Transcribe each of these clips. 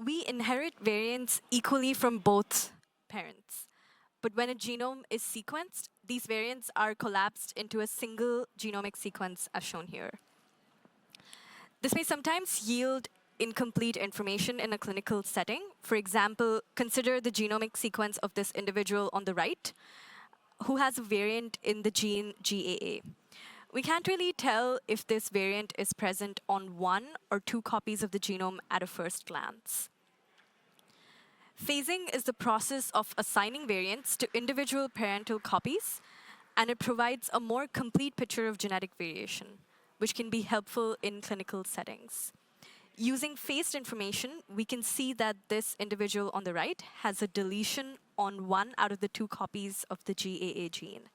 We inherit variants equally from both parents. But when a genome is sequenced, these variants are collapsed into a single genomic sequence, as shown here. This may sometimes yield incomplete information in a clinical setting. For example, consider the genomic sequence of this individual on the right, who has a variant in the gene GAA. We can't really tell if this variant is present on one or two copies of the genome at a first glance. Phasing is the process of assigning variants to individual parental copies, and it provides a more complete picture of genetic variation, which can be helpful in clinical settings. Using phased information, we can see that this individual on the right has a deletion on one out of the two copies of the GAA gene.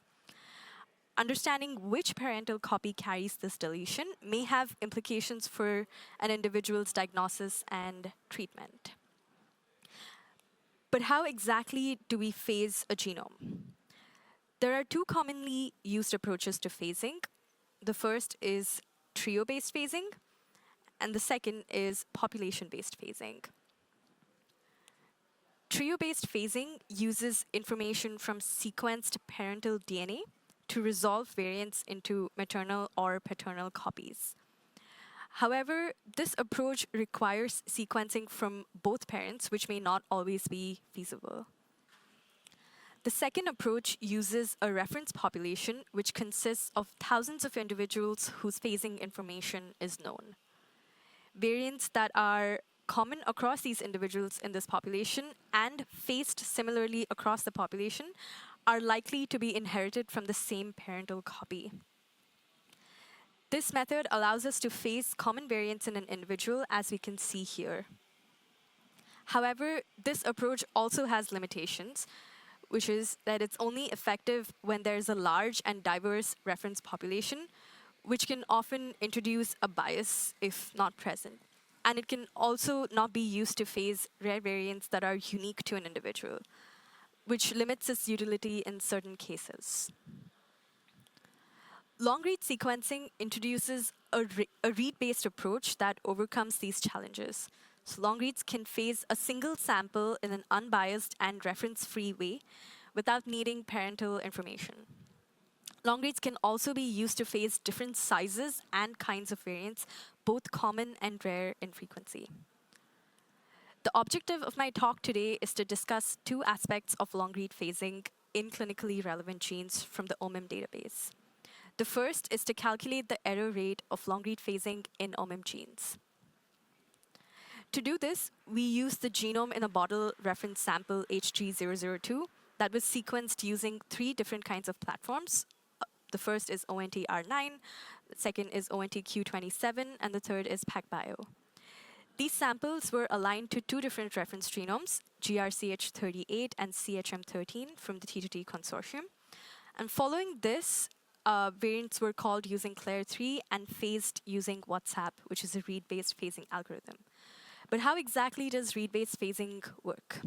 Understanding which parental copy carries this deletion may have implications for an individual's diagnosis and treatment. But how exactly do we phase a genome? There are two commonly used approaches to phasing. The first is trio-based phasing, and the second is population-based phasing. Trio-based phasing uses information from sequenced parental DNA to resolve variants into maternal or paternal copies. However, this approach requires sequencing from both parents, which may not always be feasible. The second approach uses a reference population, which consists of thousands of individuals whose phasing information is known. Variants that are common across these individuals in this population and phased similarly across the population are likely to be inherited from the same parental copy. This method allows us to phase common variants in an individual, as we can see here. However, this approach also has limitations, which is that it's only effective when there's a large and diverse reference population, which can often introduce a bias if not present. And it can also not be used to phase rare variants that are unique to an individual, which limits its utility in certain cases. Long-read sequencing introduces a read-based approach that overcomes these challenges. So long-reads can phase a single sample in an unbiased and reference-free way without needing parental information. Long-reads can also be used to phase different sizes and kinds of variants, both common and rare in frequency. The objective of my talk today is to discuss two aspects of long-read phasing in clinically relevant genes from the OMIM database. The first is to calculate the error rate of long-read phasing in OMIM genes. To do this, we use the genome in a bottle reference sample HG002 that was sequenced using three different kinds of platforms. The first is ONT-R9, the second is ONT-Q27, and the third is PacBio. These samples were aligned to two different reference genomes, GRCH38 and CHM13 from the T2T Consortium. And following this, variants were called using Clair3 and phased using WhatsApp, which is a read-based phasing algorithm. But how exactly does read-based phasing work?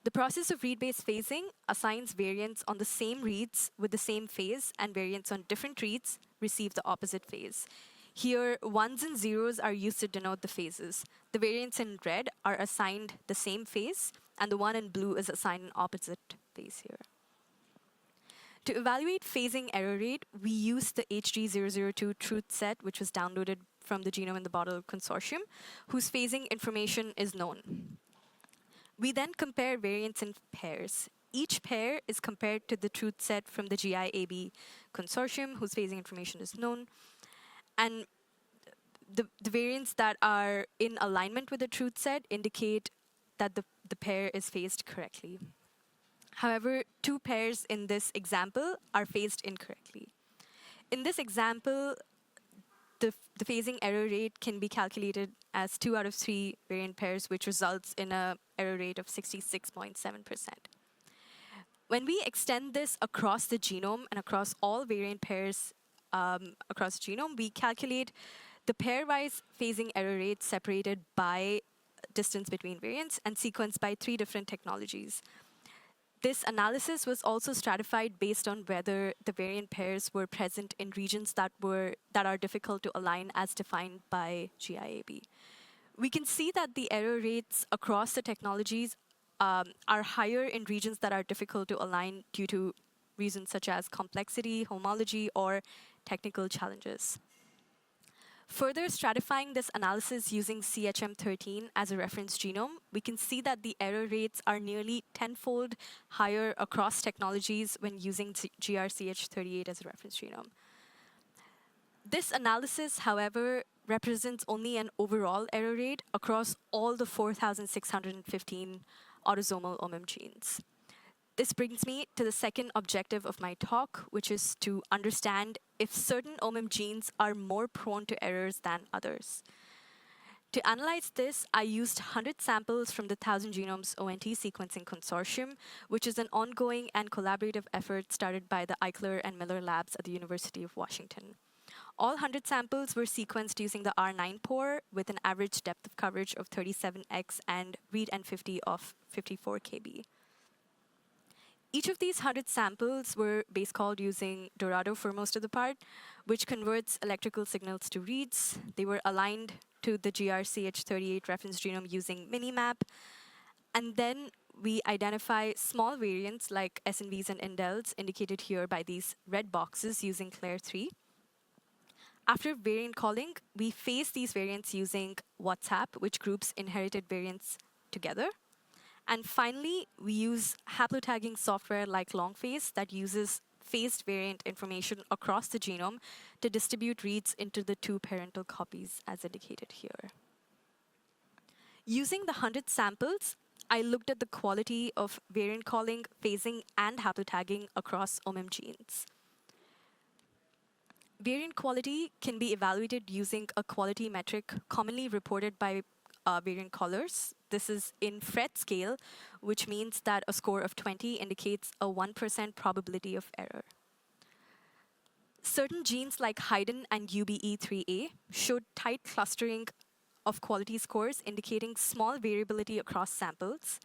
The process of read-based phasing assigns variants on the same reads with the same phase, and variants on different reads receive the opposite phase. Here, ones and zeros are used to denote the phases. The variants in red are assigned the same phase, and the one in blue is assigned an opposite phase here. To evaluate phasing error rate, we use the HG002 truth set, which was downloaded from the Genome in the Bottle Consortium, whose phasing information is known. We then compare variants in pairs. Each pair is compared to the truth set from the GiAB consortium, whose phasing information is known. And the variants that are in alignment with the truth set indicate that the pair is phased correctly. However, two pairs in this example are phased incorrectly. In this example, the phasing error rate can be calculated as 2 out of 3 variant pairs, which results in an error rate of 66.7%. When we extend this across the genome and across all variant pairs across the genome, we calculate the pairwise phasing error rate separated by distance between variants and sequenced by 3 different technologies. This analysis was also stratified based on whether the variant pairs were present in regions that are difficult to align as defined by GiAB. We can see that the error rates across the technologies are higher in regions that are difficult to align due to reasons such as complexity, homology, or technical challenges. Further stratifying this analysis using CHM13 as a reference genome, we can see that the error rates are nearly tenfold higher across technologies when using GRCH38 as a reference genome. This analysis, however, represents only an overall error rate across all the 4,615 autosomal OMIM genes. This brings me to the second objective of my talk, which is to understand if certain OMIM genes are more prone to errors than others. To analyze this, I used 100 samples from the 1000 Genomes ONT Sequencing Consortium, which is an ongoing and collaborative effort started by the Clair and Miller labs at the University of Washington. All 100 samples were sequenced using the R9-pore with an average depth of coverage of 37x and read N50 of 54 kb. Each of these 100 samples were base called using Dorado for most of the part, which converts electrical signals to reads. They were aligned to the GRCH38 reference genome using Minimap. And then we identify small variants like SNVs and indels, indicated here by these red boxes using Clair3. After variant calling, we phase these variants using WhatsApp, which groups inherited variants together. And finally, we use haplotagging software like LongPhase that uses phased variant information across the genome to distribute reads into the two parental copies, as indicated here. Using the 100 samples, I looked at the quality of variant calling, phasing, and haplotagging across OMIM genes. Variant quality can be evaluated using a quality metric commonly reported by variant callers. This is in Phred scale, which means that a score of 20 indicates a 1% probability of error. Certain genes like Haydn and UBE3A showed tight clustering of quality scores, indicating small variability across samples.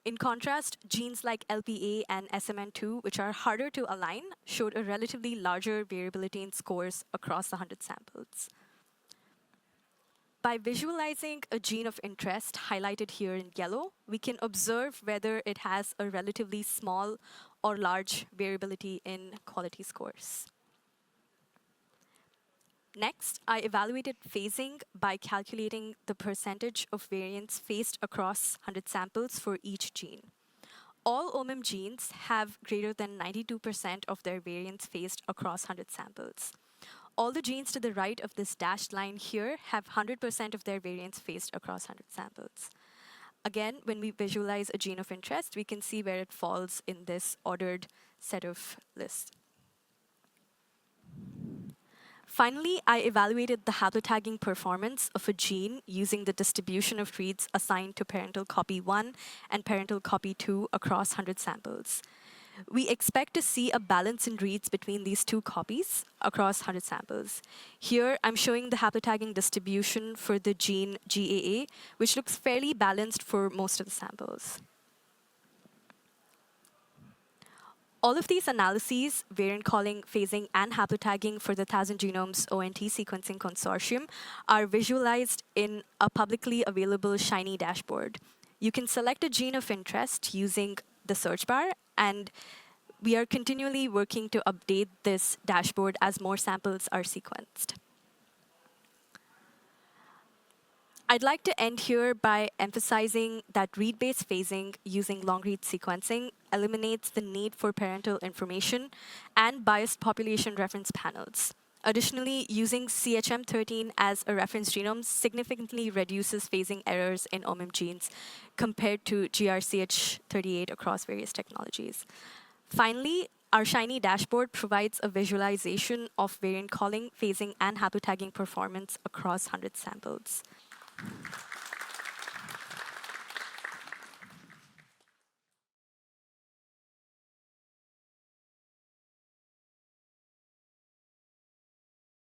In contrast, genes like LPA and SMN2, which are harder to align, showed a relatively larger variability in scores across the 100 samples. By visualizing a gene of interest, highlighted here in yellow, we can observe whether it has a relatively small or large variability in quality scores. Next, I evaluated phasing by calculating the percentage of variants phased across 100 samples for each gene. All OMIM genes have greater than 92% of their variants phased across 100 samples. All the genes to the right of this dashed line here have 100% of their variants phased across 100 samples. Again, when we visualize a gene of interest, we can see where it falls in this ordered set of lists. Finally, I evaluated the haplotagging performance of a gene using the distribution of reads assigned to parental copy 1 and parental copy 2 across 100 samples. We expect to see a balance in reads between these two copies across 100 samples. Here, I'm showing the haplotagging distribution for the gene GAA, which looks fairly balanced for most of the samples. All of these analyses, variant calling, phasing, and haplotagging for the 1000 Genomes ONT Sequencing Consortium, are visualized in a publicly available Shiny dashboard. You can select a gene of interest using the search bar, and we are continually working to update this dashboard as more samples are sequenced. I'd like to end here by emphasizing that read-based phasing using long-read sequencing eliminates the need for parental information and biased population reference panels. Additionally, using CHM13 as a reference genome significantly reduces phasing errors in OMIM genes compared to GRCH38 across various technologies. Finally, our Shiny dashboard provides a visualization of variant calling, phasing, and haplotagging performance across 100 samples.